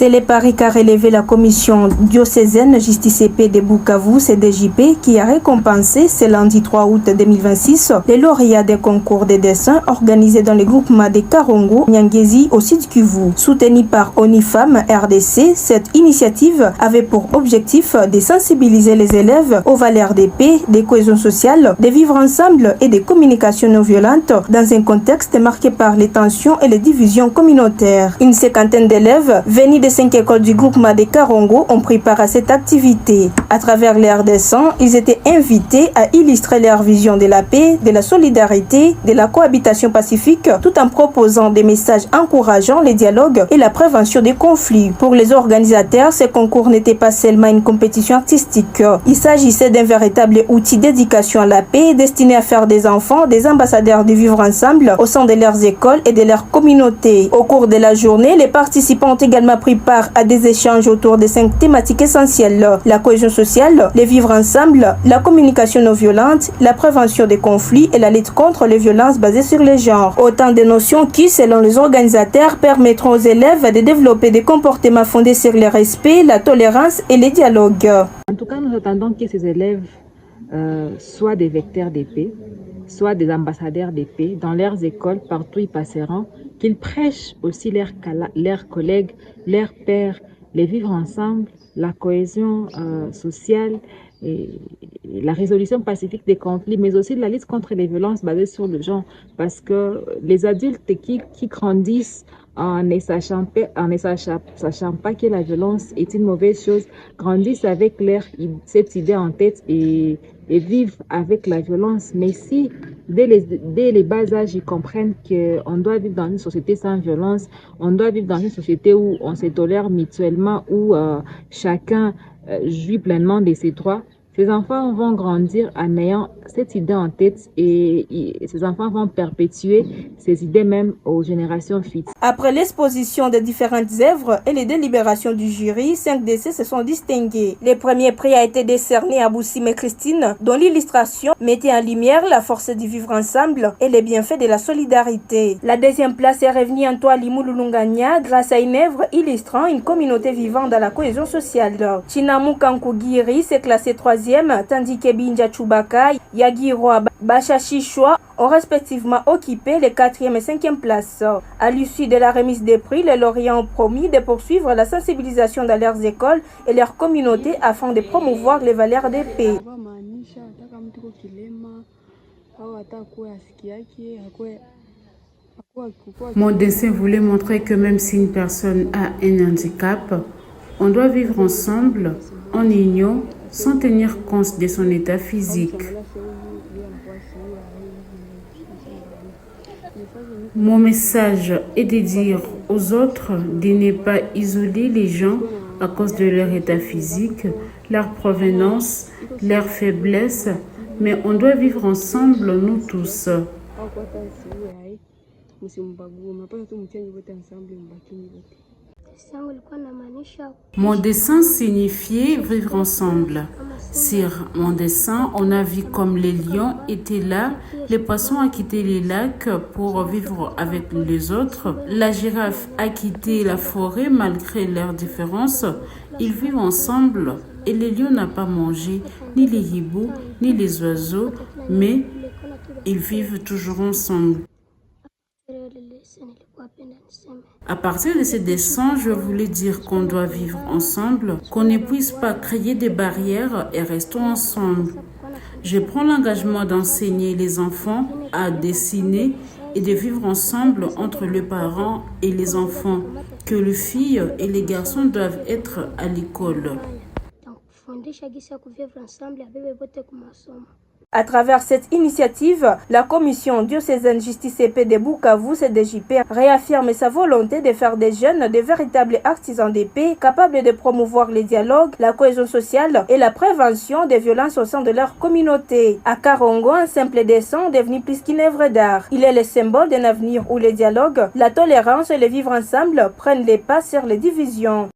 C'est les paris qu'a relevé la commission diocésaine Justice et Paix de Bukavu, CDJP, qui a récompensé ce lundi 3 août 2026 les lauréats des concours de dessin organisés dans le groupement de Karongo, Nyangezi au Sud Kivu. Soutenu par ONIFAM RDC, cette initiative avait pour objectif de sensibiliser les élèves aux valeurs de paix, de cohésion sociale, de vivre ensemble et de communication non violente dans un contexte marqué par les tensions et les divisions communautaires. Une cinquantaine d'élèves venus des 5 écoles du groupement de Karongo ont pris part à cette activité. À travers l'air des sons, ils étaient invités à illustrer leur vision de la paix, de la solidarité, de la cohabitation pacifique, tout en proposant des messages encourageant les dialogues et la prévention des conflits. Pour les organisateurs, ce concours n'était pas seulement une compétition artistique. Il s'agissait d'un véritable outil d'éducation à la paix destiné à faire des enfants des ambassadeurs du vivre ensemble au sein de leurs écoles et de leur communauté. Au cours de la journée, les participants ont également pris part à des échanges autour de 5 thématiques essentielles: la cohésion sociale, le vivre ensemble, la communication non violente, la prévention des conflits et la lutte contre les violences basées sur les genres. Autant de notions qui, selon les organisateurs, permettront aux élèves de développer des comportements fondés sur le respect, la tolérance et le dialogue. En tout cas, nous attendons que ces élèves soient des vecteurs de paix, soit des ambassadeurs de paix dans leurs écoles, partout ils passeront, qu'ils prêchent aussi leurs collègues, leurs pairs, les vivre ensemble, la cohésion sociale, et la résolution pacifique des conflits, mais aussi la lutte contre les violences basées sur le genre, parce que les adultes qui grandissent en ne sachant pas que la violence est une mauvaise chose, grandissent avec cette idée en tête et vivent avec la violence. Mais si dès les bas âges, ils comprennent qu'on doit vivre dans une société sans violence, on doit vivre dans une société où on se tolère mutuellement, où chacun jouit pleinement de ses droits, ces enfants vont grandir en ayant cette idée en tête et ces enfants vont perpétuer ces idées même aux générations futures. Après l'exposition des différentes œuvres et les délibérations du jury, 5 décès se sont distingués. Le premier prix a été décerné à Boussime Christine, dont l'illustration mettait en lumière la force du vivre ensemble et les bienfaits de la solidarité. La deuxième place est revenue à Antoine Limululunganya grâce à une œuvre illustrant une communauté vivant dans la cohésion sociale. Chinamu Kankugiri s'est classé 3e, tandis que Binja Chubaka, Yagiro Bachachishwa ont respectivement occupé les 4e et 5e places. À l'issue de la remise des prix, les lauréats ont promis de poursuivre la sensibilisation dans leurs écoles et leurs communautés afin de promouvoir les valeurs de paix. Mon dessin voulait montrer que même si une personne a un handicap, on doit vivre ensemble en union sans tenir compte de son état physique. Mon message est de dire aux autres de ne pas isoler les gens à cause de leur état physique, leur provenance, leur faiblesse, mais on doit vivre ensemble, nous tous. Mon dessin signifiait vivre ensemble. Sur mon dessin, on a vu comme les lions étaient là, les poissons ont quitté les lacs pour vivre avec les autres. La girafe a quitté la forêt malgré leurs différences. Ils vivent ensemble et les lions n'ont pas mangé ni les hiboux ni les oiseaux, mais ils vivent toujours ensemble. À partir de ces dessins, je voulais dire qu'on doit vivre ensemble, qu'on ne puisse pas créer des barrières et restons ensemble. Je prends l'engagement d'enseigner les enfants à dessiner et de vivre ensemble entre les parents et les enfants, que les filles et les garçons doivent être à l'école. À travers cette initiative, la commission diocésaine Justice et Paix de Bukavu, CDJP, réaffirme sa volonté de faire des jeunes de véritables artisans de paix, capables de promouvoir le dialogue, la cohésion sociale et la prévention des violences au sein de leur communauté. À Karongo, un simple dessin devenu plus qu'une œuvre d'art. Il est le symbole d'un avenir où le dialogue, la tolérance et le vivre ensemble prennent les pas sur les divisions.